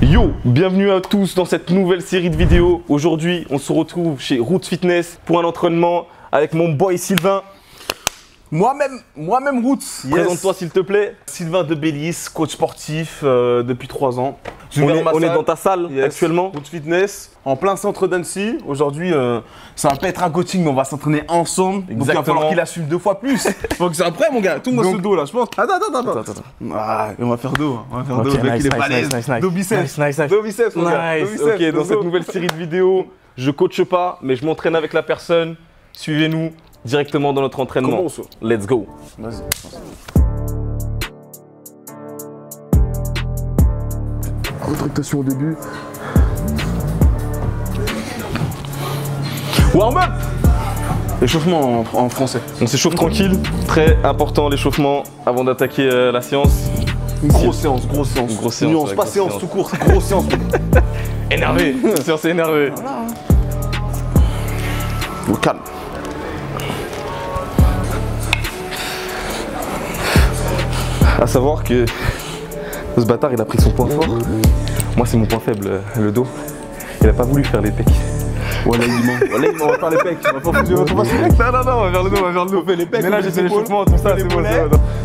Yo, bienvenue à tous dans cette nouvelle série de vidéos. Aujourd'hui, on se retrouve chez Roots Fitness pour un entraînement avec mon boy Sylvain. Moi-même Roots. Yes. Présente-toi s'il te plaît. Sylvain de Bellis, coach sportif depuis 3 ans. On est dans ta salle actuellement. Roots Fitness, en plein centre d'Annecy. Aujourd'hui, ça va pas être un coaching, mais on va s'entraîner ensemble. Donc il va falloir qu'il assume 2 fois plus. Donc c'est après mon gars, tourne-moi ce dos là, je pense. Attends. Ah, on va faire dos. On va faire dos, le mec il est balèze. Dos biceps. Dos biceps, mon gars. Ok, dans cette nouvelle série de vidéos, je coache pas, mais je m'entraîne avec la personne. Suivez-nous directement dans notre entraînement. Commence. Let's go. Vas-y. Rétractation au début. Warm-up. Échauffement en français. On s'échauffe tranquille. Très important l'échauffement avant d'attaquer la séance. Une grosse séance. Nuance, pas séance tout court, grosse séance. Énervé. Séance énervée. Au calme. À savoir que ce bâtard il a pris son point fort. Moi c'est mon point faible, le dos. Il a pas voulu faire les pecs. Voilà, on va faire les pecs. On va pas fusionner notre face. Non, on va vers le dos, On fait les pecs. Mais là j'ai fait l'échauffement, tout ça, c'est bon.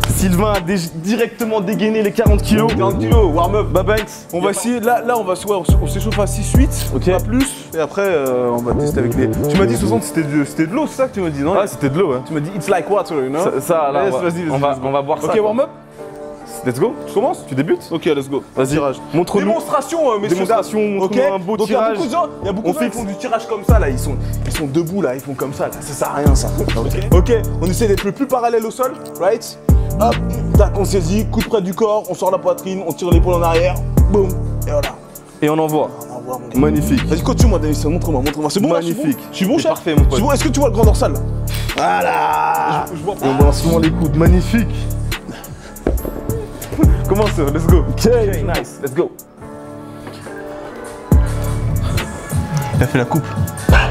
Sylvain a directement dégainé les 40 kilos. 40 kilos, warm-up, Babanks. On va essayer, là on s'échauffe à 6-8, ok. Pas plus. Et après on va tester avec les... Tu m'as dit 60 c'était de l'eau, c'est ça que tu m'as dit, non? Ouais, c'était de l'eau, ouais. Tu m'as dit it's like water, you know? Ça là, yes, vas-y, on va boire ça. Ok, warm-up. Let's go. Tu commences? Tu débutes? Ok, let's go. Vas-y. Tirage. Montre-nous. Démonstration, messieurs. Démonstration, ok. un beau donc tirage. Il y a beaucoup de gens qui font du tirage comme ça là, ils sont debout là, ils font comme ça là, ça sert à rien ça. Ok, on essaie d'être le plus parallèle au sol, right? Hop, tac, on saisit, coup de près du corps, on sort la poitrine, on tire l'épaule en arrière, boum, et voilà. Et on envoie. On envoie, mon gars. Magnifique. Vas-y, continue-moi, Davis, montre-moi. C'est bon, magnifique. Je suis bon, chef? Parfait, mon pote. Est-ce que tu vois le grand dorsal là? Voilà. Je vois pas. On balance souvent les coudes. Magnifique. Comment ça? Let's go. Ok, Nice. Let's go. Il a fait la coupe.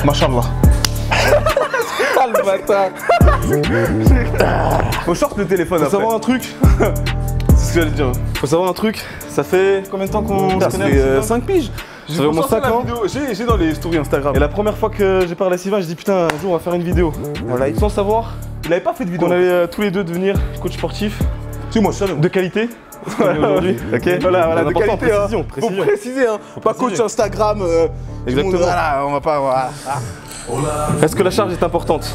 Machallah. Ah le bâtard. Faut short le téléphone Faut après. savoir un truc. C'est ce que j'allais dire. Faut savoir un truc. Ça fait combien de temps qu'on se Ça connaît? fait 5 piges. Ça fait au moins 5 ans. J'ai dans les stories Instagram. Et la première fois que j'ai parlé à Sylvain, j'ai dit putain, un jour on va faire une vidéo. Voilà, Sans savoir il avait pas fait de vidéo. qu'on allait tous les deux devenir coach sportif Si, moi je savais. de qualité. Aujourd'hui, ok. Voilà, de Important, qualité. précision, Faut préciser, hein. Pas coach Instagram. Exactement. Voilà, on va pas. Voilà. Est-ce que la charge est importante?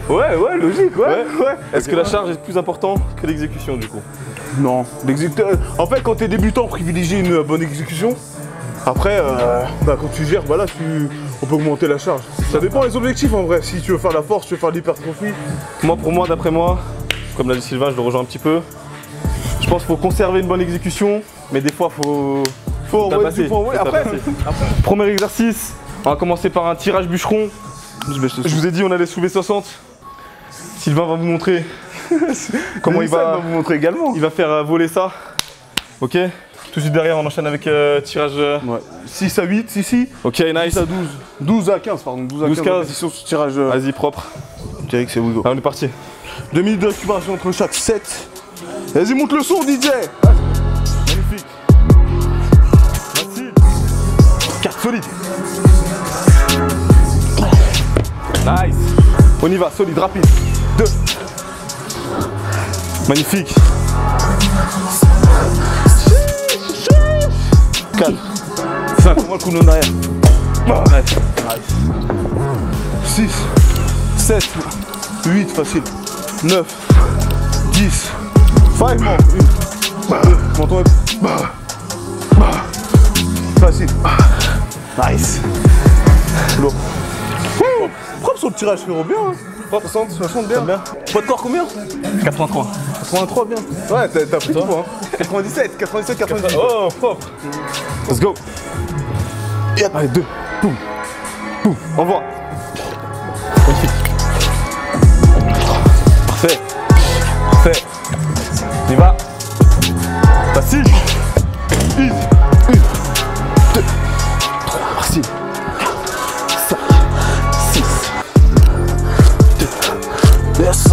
Ouais, logique, ouais. Est-ce que la charge est plus importante que l'exécution du coup? Non, en fait, quand t'es débutant, privilégie une bonne exécution. Après, quand tu gères, bah là, on peut augmenter la charge. Ça dépend des objectifs en vrai. Si tu veux faire la force, tu veux faire l'hypertrophie. Pour moi, d'après moi, comme l'a dit Sylvain, je le rejoins un petit peu. Je pense qu'il faut conserver une bonne exécution, mais des fois, faut tabasser. Après, premier exercice, on va commencer par un tirage bûcheron. Je vous ai dit, on allait soulever 60. Sylvain va vous montrer comment il va vous montrer également. Il va faire voler ça. Ok. Tout de suite derrière, on enchaîne avec tirage. Ouais. 6 à 8, ici. Ok, nice. 10 à 12. 12 à 15, pardon. 12 à 15. 12-15. Sur ce tirage. Vas-y, propre. Direct, c'est Wigo. Ah, on est parti. 2 minutes de récupération entre chaque 7. Vas-y, monte le son, DJ. Magnifique. Facile. Carte solide. Nice. On y va, solide, rapide. 2. Magnifique. 4. 5. Moi, le coup de derrière. Nice. 6, 7, 8, facile. 9, 10. 5 more. 1, 2, menton up. Facile. Nice. Lourd. Propre sur le tirage, frérot, bien. Hein. 60 bien. Poids de corps combien? 83. 83 bien. Ouais, t'as pris tout, hein. 97, 98. Oh, propre. Let's go. Allez, 2. Boum. Envoie. Magnifique. Parfait. On y va. Facile. Easy. 1, 2, 3. Facile. 5, 6. 2. Yes.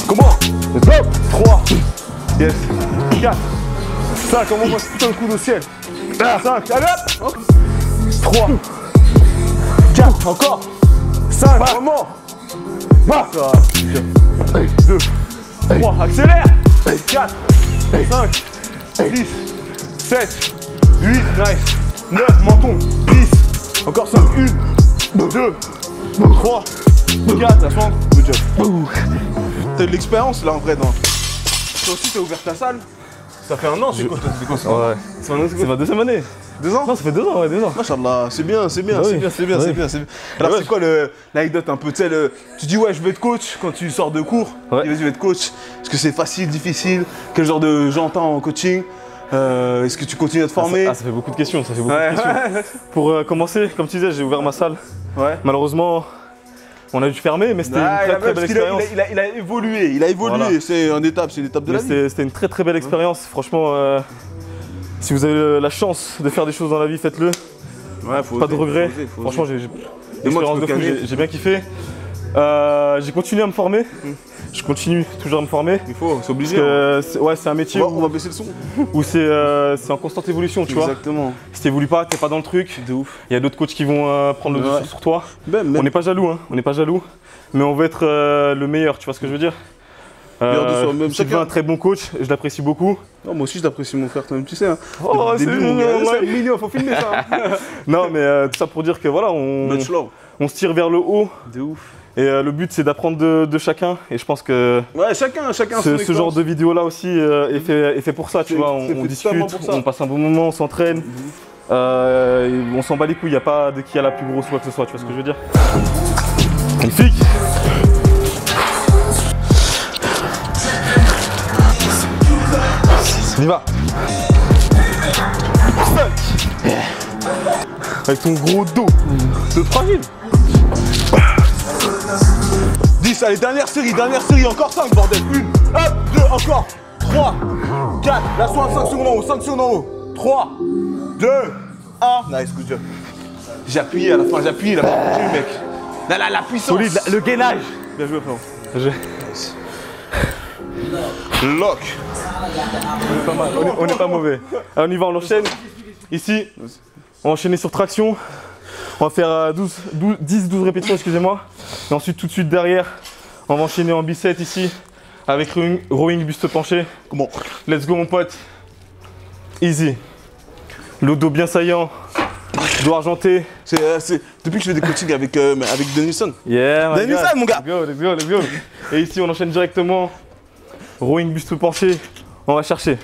Comment? Let's go. 3. Yes. 4. 5, envoie-moi ce putain de coude au ciel. 5, allez hop. 3. 4, encore. 5, vraiment. 2. 3, accélère. 4. 5. 6. 7. 8, nice. 9, menton. 10. Encore 5. 1. 2. 3. 4, la chambre. Good job. T'as de l'expérience là en vrai, non? Toi aussi t'as ouvert ta salle? Ça fait 1 an, c'est quoi? Ouais. C'est ma 2e année. 2 ans? Non, ça fait 2 ans, ouais, 2 ans. Machallah, c'est bien, c'est bien, Bah c'est oui. bien, c'est bien, Bah c'est oui. bien, c'est bien. Alors c'est quoi l'anecdote un peu, tu sais, tu dis ouais je veux être coach quand tu sors de cours, Ouais. tu dis vas-y je veux être coach, est-ce que c'est facile, difficile, quel genre de gens t'as en coaching, est-ce que tu continues à te former? Ça fait beaucoup de questions, ça fait beaucoup de questions. Pour commencer, comme tu disais, j'ai ouvert ma salle. Ouais. Malheureusement, on a dû fermer, mais c'était une très belle expérience. Il a évolué, Voilà. c'est une étape de la vie. C'était une très belle expérience. Franchement, si vous avez la chance de faire des choses dans la vie, faites-le. Ouais, faut Pas de oser, regrets. faut oser, faut Franchement, oser. j'ai Et moi, l'expérience tu de peux fou, canner. j'ai bien kiffé. J'ai continué à me former. Je continue toujours à me former. Il faut, c'est obligé. Parce que c'est un métier On va baisser le son. où c'est en constante évolution, tu vois. Exactement. Si t'évolues pas, t'es pas dans le truc. De ouf. Il y a d'autres coachs qui vont prendre le dessus sur toi. Même. On n'est pas jaloux, hein. On n'est pas jaloux. Mais on veut être le meilleur, tu vois ce que je veux dire? Meilleur de soi, même Sylvain, chacun. un très bon coach, je l'apprécie beaucoup. Oh, moi aussi je t'apprécie mon frère, toi-même tu sais. Hein. Oh, Début, c'est mon gars, mignon, c'est ouais. mignon, faut filmer ça. Non, mais tout ça pour dire que voilà, Much love. on se tire vers le haut. De ouf. Et le but, c'est d'apprendre de chacun. Et je pense que Ouais, chacun ce genre de vidéo là aussi est fait pour ça, tu vois. c'est On fait discute, totalement pour ça. on passe un bon moment, on s'entraîne. On s'en bat les couilles, il n'y a pas de qui a la plus grosse ou quoi que ce soit, tu vois ce que je veux dire. Magnifique. On y va. 5. Avec ton gros dos. C'est fragile. 10, allez, dernière série, encore 5, bordel. 1, hop, 2, encore. 3, 4, la soin, 5 secondes en haut, 5 secondes en haut. 3, 2, 1. Nice, good job. J'ai appuyé à la fin, j'ai appuyé là. J'ai eu, mec. La puissance. Solide, le gainage. Bien joué, frérot. Lock. Pas mal, on n'est pas mauvais. Alors, on y va, on enchaîne. Ici, on va enchaîner sur traction. On va faire 10-12 répétitions, excusez-moi. Et ensuite, tout de suite derrière, on va enchaîner en bicep ici, avec rowing buste penché. Comment? Let's go, mon pote. Easy. Le dos bien saillant, dos argenté. Depuis que je fais des coachings avec Denison. Yeah, my Denison, God. mon gars. Let's go, let's go, let's go. Et ici, on enchaîne directement. Rowing buste penché. On va chercher.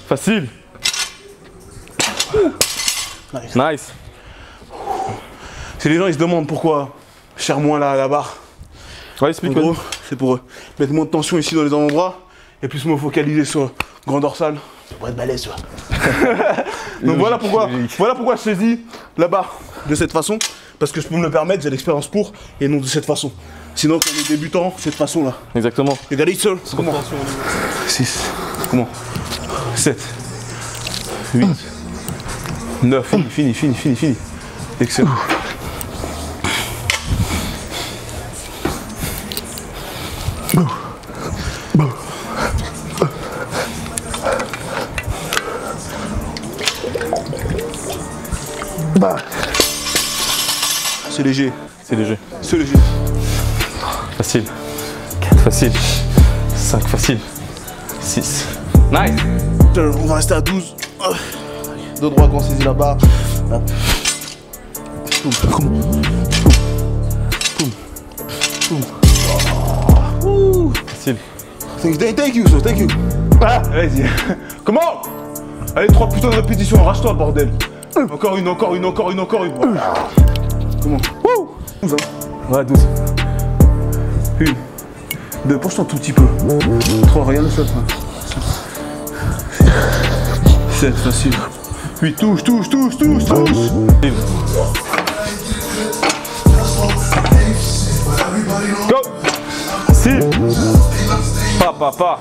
Facile. Nice. C'est les gens, ils se demandent pourquoi je serre moins la barre. Ouais, En explique. gros, c'est pour mettre moins de tension ici dans les avant-bras et plus me focaliser sur le grand dorsal. Pour être balèze, tu vois. Donc voilà pourquoi je saisis la barre de cette façon. Parce que je peux me le permettre, j'ai l'expérience pour, et non de cette façon. Sinon, quand on est débutant, cette façon-là. Exactement. Regardez, seul. Comment? 6. Comment? 7. 8. 9. Fini. Excellent. C'est léger. C'est léger. C'est léger. Facile. 4 facile. 5 facile. 6. Nice. On va rester à 12. Dos droit qu'on saisit là-bas. Là. Comment? Facile. Thank you, so thank you. Ah, vas-y. Comment? Allez, 3 putains de répétitions, arrache-toi, bordel. Encore une. Comment? 12, hein. Ouais, 12. 1, 2, penche-toi un tout petit peu. 3, regarde le sol. 7, facile. 8, touche. Go. 6. Pa.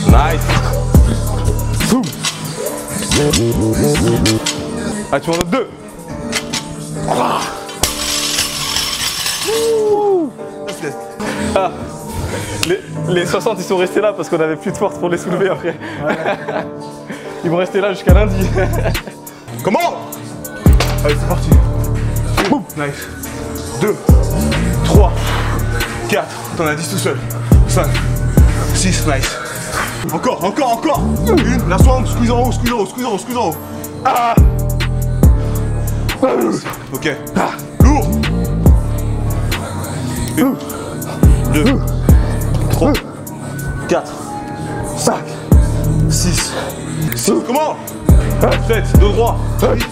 Nice. Boum. Ah, tu m'en donnes 2. Les 60 ils sont restés là parce qu'on avait plus de force pour les soulever après. Ouais. Ils vont rester là jusqu'à lundi. Comment? Allez, c'est parti. Boum. Nice. 2, 3, 4. T'en as 10 tout seul. 5, 6, nice. Encore. Une, la swamp, squeeze en haut. Ah. Ok. Lourd. 1, 2, 3, 4, 5, 6. Comment? 7, 2 droits. 8,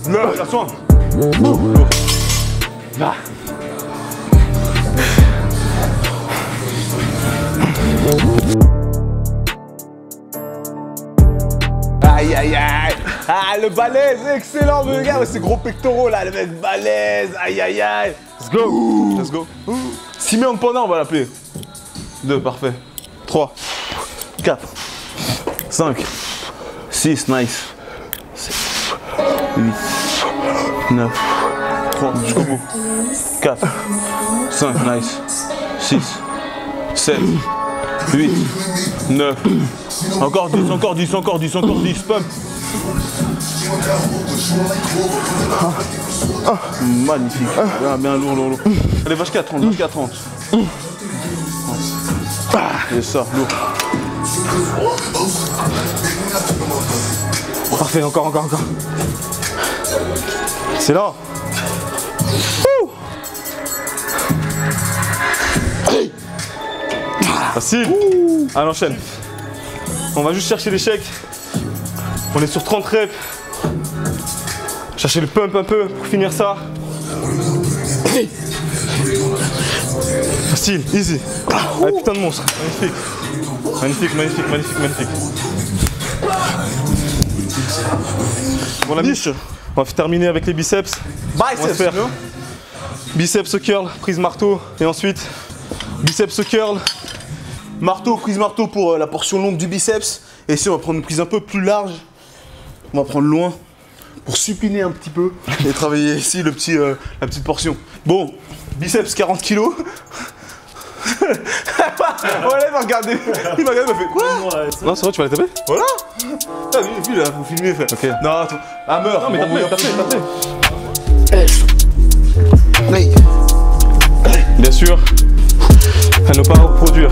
9, la swamp. Là. Aïe aïe aïe. Ah le balèze, excellent le gars, ces gros pectoraux là, le mec balèze. Aïe aïe aïe. Let's go. Simeon Panda on va l'appeler. 2, parfait. 3, 4, 5, 6, nice. 7, 8, 9, 3, jusqu'au bout. 4, 5, nice. 6, 7, 8, 9. Encore 10, pump. Magnifique. Bien lourd. Allez, vache 4, 30, 30. Et ça, lourd. Parfait, encore. C'est là. Facile. Allez, enchaîne. On va juste chercher l'échec. On est sur 30 reps. Chercher le pump un peu pour finir ça. Facile, easy. Allez, putain de monstre. Magnifique. Bon, la biche. On va terminer avec les biceps. Biceps, biceps curl, prise marteau. Et ensuite, biceps curl. Marteau, prise marteau pour la portion longue du biceps. Et ici, on va prendre une prise un peu plus large. On va prendre loin pour supiner un petit peu et travailler ici la petite portion. Bon, biceps 40 kg. Voilà, il m'a regardé. Il m'a fait quoi? Non, c'est vrai, tu vas les taper? Voilà. T'as vu, là, faut filmer, frère. Ok. Non, attends. Ah, meurt. Non, mais t'as fait. Bien sûr, à ne pas reproduire.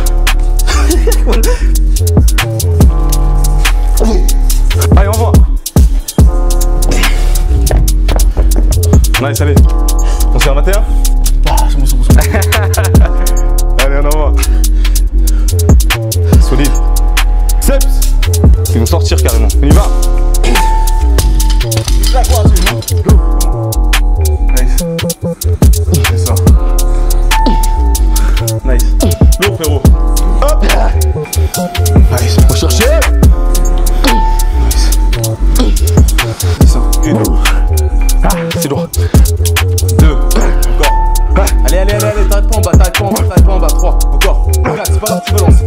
Allez, on voit. Nice, allez. On se fait un matin? C'est bon. Allez, on envoie. Solide. Seps. Ils vont sortir carrément. On y va. Nice. C'est ça. Nice. Lourd, frérot. Hop. Nice. On va chercher. Nice. C'est ça. Une. C'est lourd. 2. Encore. Allez, t'arrêtes pas en bas, 3. Encore. 4, c'est pas grave, tu balances,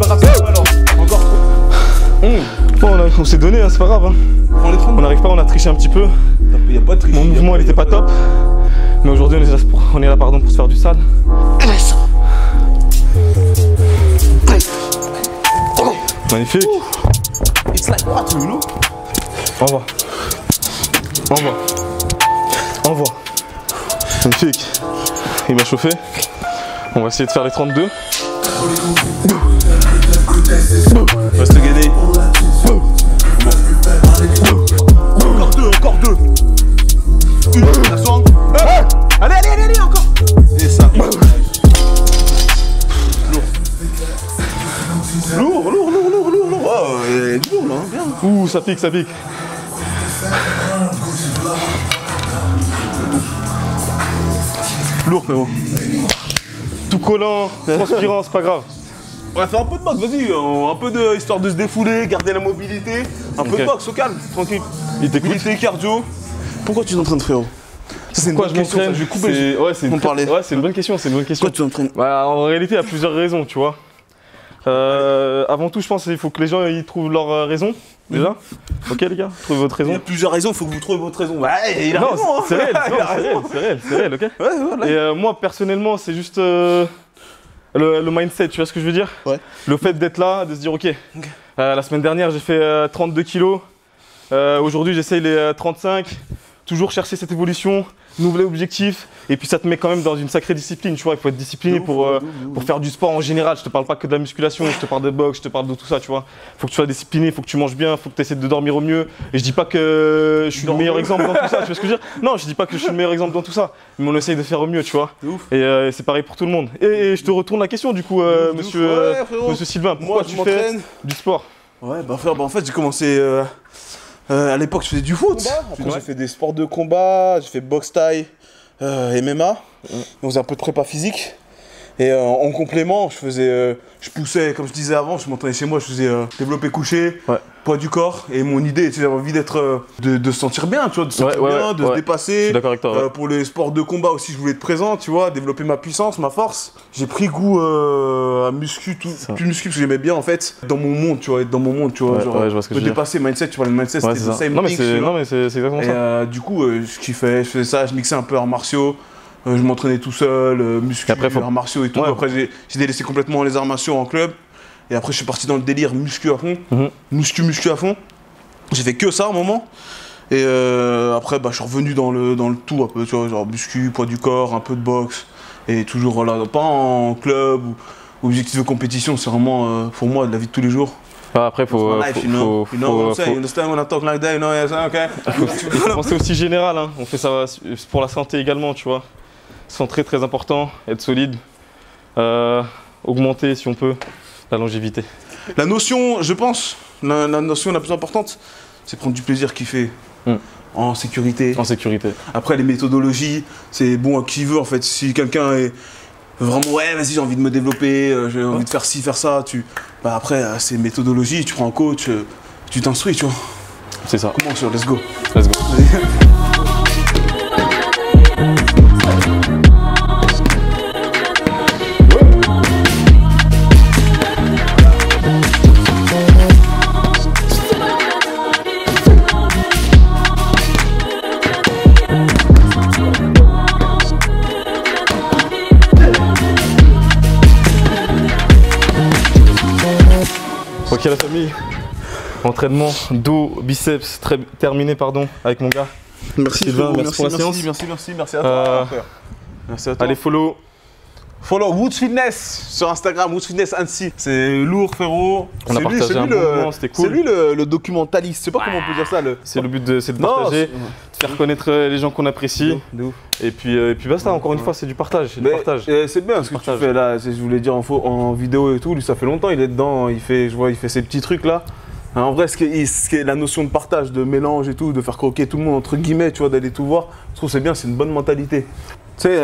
Encore 3. Bon, on s'est donné, hein, c'est pas grave. Hein. On n'arrive pas, on a triché un petit peu. Y a pas de triche. Mon mouvement il était pas top. Mais aujourd'hui on est là pour se faire du sale. Magnifique. It's like water, you know? Envoie. Magnifique. Il va chauffer. On va essayer de faire les 32. Reste gainé. Encore deux. La swing. Allez, encore. Et ça. Lourd. Oh, lourd là, bien. Ouh, ça pique. Lourd, frérot. Tout collant, transpirant, c'est pas grave. On va faire un peu de boxe, vas-y, un peu de histoire de se défouler, garder la mobilité. Un peu de boxe, au calme, tranquille. Mobilité, cardio. Pourquoi tu t'entraînes, frérot? C'est une bonne question. Je vais couper. Ouais, c'est une bonne question. Pourquoi tu t'entraînes? Bah, en réalité, il y a plusieurs raisons, tu vois. Avant tout, je pense qu'il faut que les gens ils trouvent leur raison, déjà. Ok, les gars, trouvez votre raison. Il y a plusieurs raisons, il faut que vous trouviez votre raison. Ouais, il a raison, hein. C'est réel, ok. Ouais, voilà. Et moi, personnellement, c'est juste... le mindset, tu vois ce que je veux dire? Ouais. Le fait d'être là, de se dire ok, la semaine dernière j'ai fait 32 kilos, aujourd'hui j'essaye les 35, toujours chercher cette évolution, nouvel objectif, et puis ça te met quand même dans une sacrée discipline, tu vois, il faut être discipliné pour faire du sport en général. Je te parle pas que de la musculation, je te parle de boxe, je te parle de tout ça, tu vois. Faut que tu sois discipliné, faut que tu manges bien, faut que tu essaies de dormir au mieux. Et je dis pas que je suis le meilleur exemple dans tout ça, tu vois ce que je veux dire? Non, je dis pas que je suis le meilleur exemple dans tout ça, mais on essaye de faire au mieux, tu vois. Et c'est pareil pour tout le monde. Et je te retourne la question du coup, monsieur Sylvain, pourquoi tu fais du sport? Ouais, bah frère, bah en fait j'ai commencé... à l'époque, je faisais du foot. J'ai fait des sports de combat, j'ai fait boxe thaï, MMA. On faisait un peu de prépa physique. Et en complément, je poussais, comme je disais avant, je m'entraînais chez moi, je faisais développer couché, poids du corps. Et mon idée, j'avais envie d'être, de se sentir bien, tu vois, de se sentir bien, de se dépasser. Je suis d'accord avec toi. Pour les sports de combat aussi, je voulais être présent, tu vois, développer ma puissance, ma force. J'ai pris goût à muscu, plus muscu, parce que j'aimais bien en fait, dans mon monde, tu vois, être dans mon monde, tu vois, genre, je vois ce que je veux dire. dépasser mindset, tu vois, le mindset, c'était le same thing. Non, mais c'est exactement ça. Et du coup, je kiffais, je faisais ça, je mixais un peu arts martiaux. Je m'entraînais tout seul, muscu, arts martiaux et tout. Après, j'ai délaissé complètement les arts martiaux en club. Et après, je suis parti dans le délire muscu à fond. Muscu à fond. J'ai fait que ça à un moment. Et après, bah, je suis revenu dans le tout un peu, tu vois, genre muscu, poids du corps, un peu de boxe. Et toujours, voilà, pas en club ou objectif de compétition, c'est vraiment pour moi de la vie de tous les jours. Après, faut penser aussi général, hein. On fait ça pour la santé également, tu vois. C'est très important, être solide, augmenter si on peut la longévité. La notion, je pense, la notion la plus importante, c'est prendre du plaisir, kiffer, en sécurité. En sécurité. Après les méthodologies, c'est bon à qui veut en fait. Si quelqu'un est vraiment ouais vas-y j'ai envie de me développer, j'ai envie de faire ci, faire ça, bah après c'est méthodologie, tu prends un coach, tu t'instruis, tu vois. C'est ça. Comment sur let's go. Let's go. Ok la famille, entraînement dos, biceps terminé pardon avec mon gars. Merci Sylvain, merci pour la séance. Merci à toi. Merci à toi. Allez follow Woods Fitness sur Instagram, Woods Fitness Annecy. C'est lourd frérot. On a partagé un bon moment, c'était cool. C'est lui le documentaliste, je sais pas comment on peut dire ça. C'est le but, c'est de partager, de faire connaître les gens qu'on apprécie. Et puis basta, encore une fois, c'est du partage. C'est bien ce que tu fais là, je voulais dire en vidéo et tout, lui ça fait longtemps, il est dedans, il fait ses petits trucs là. En vrai, la notion de partage, de mélange et tout, de faire croquer tout le monde entre guillemets, tu vois, d'aller tout voir, je trouve que c'est bien, c'est une bonne mentalité. Tu sais,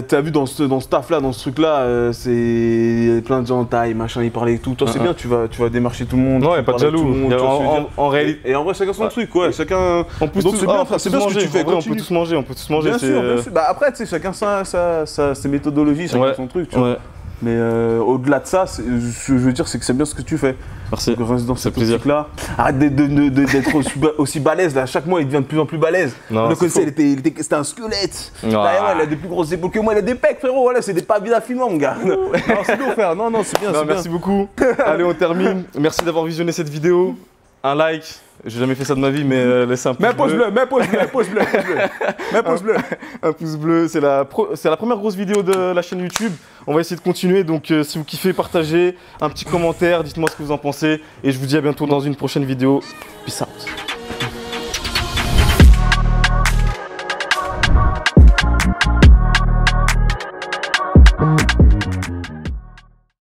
t'as vu dans ce taf là, dans ce truc là, c'est plein de gens taille, machin, ils parlaient et tout. Toi c'est bien, tu vas démarcher tout le monde. Non, y'a pas de jaloux. En réalité. Et en vrai, chacun son truc, ouais. Chacun. On pousse tous manger. C'est bien ce que tu fais. On peut tous manger, Bien sûr. Bah après, tu sais, chacun ses méthodologies, chacun son truc, tu vois. Mais au-delà de ça, je veux dire, c'est que c'est bien ce que tu fais. Merci. Donc, reste dans cette optique-là. Arrête d'être aussi balèze. Là. Chaque mois, il devient de plus en plus balèze. Non, le connaissais, c'était un squelette. Il a des plus grosses épaules que moi. Il a des pecs, frérot. Voilà, c'est des pas bien affinement, mon gars. Non, c'est lourd, frère. Non, c'est bien. Merci beaucoup. Allez, on termine. Merci d'avoir visionné cette vidéo. Un like. J'ai jamais fait ça de ma vie, mais laissez un pouce bleu. Mets pouce bleu. Un pouce bleu, c'est la première grosse vidéo de la chaîne YouTube. On va essayer de continuer, donc si vous kiffez, partagez, un petit commentaire, dites-moi ce que vous en pensez. Et je vous dis à bientôt dans une prochaine vidéo. Peace out.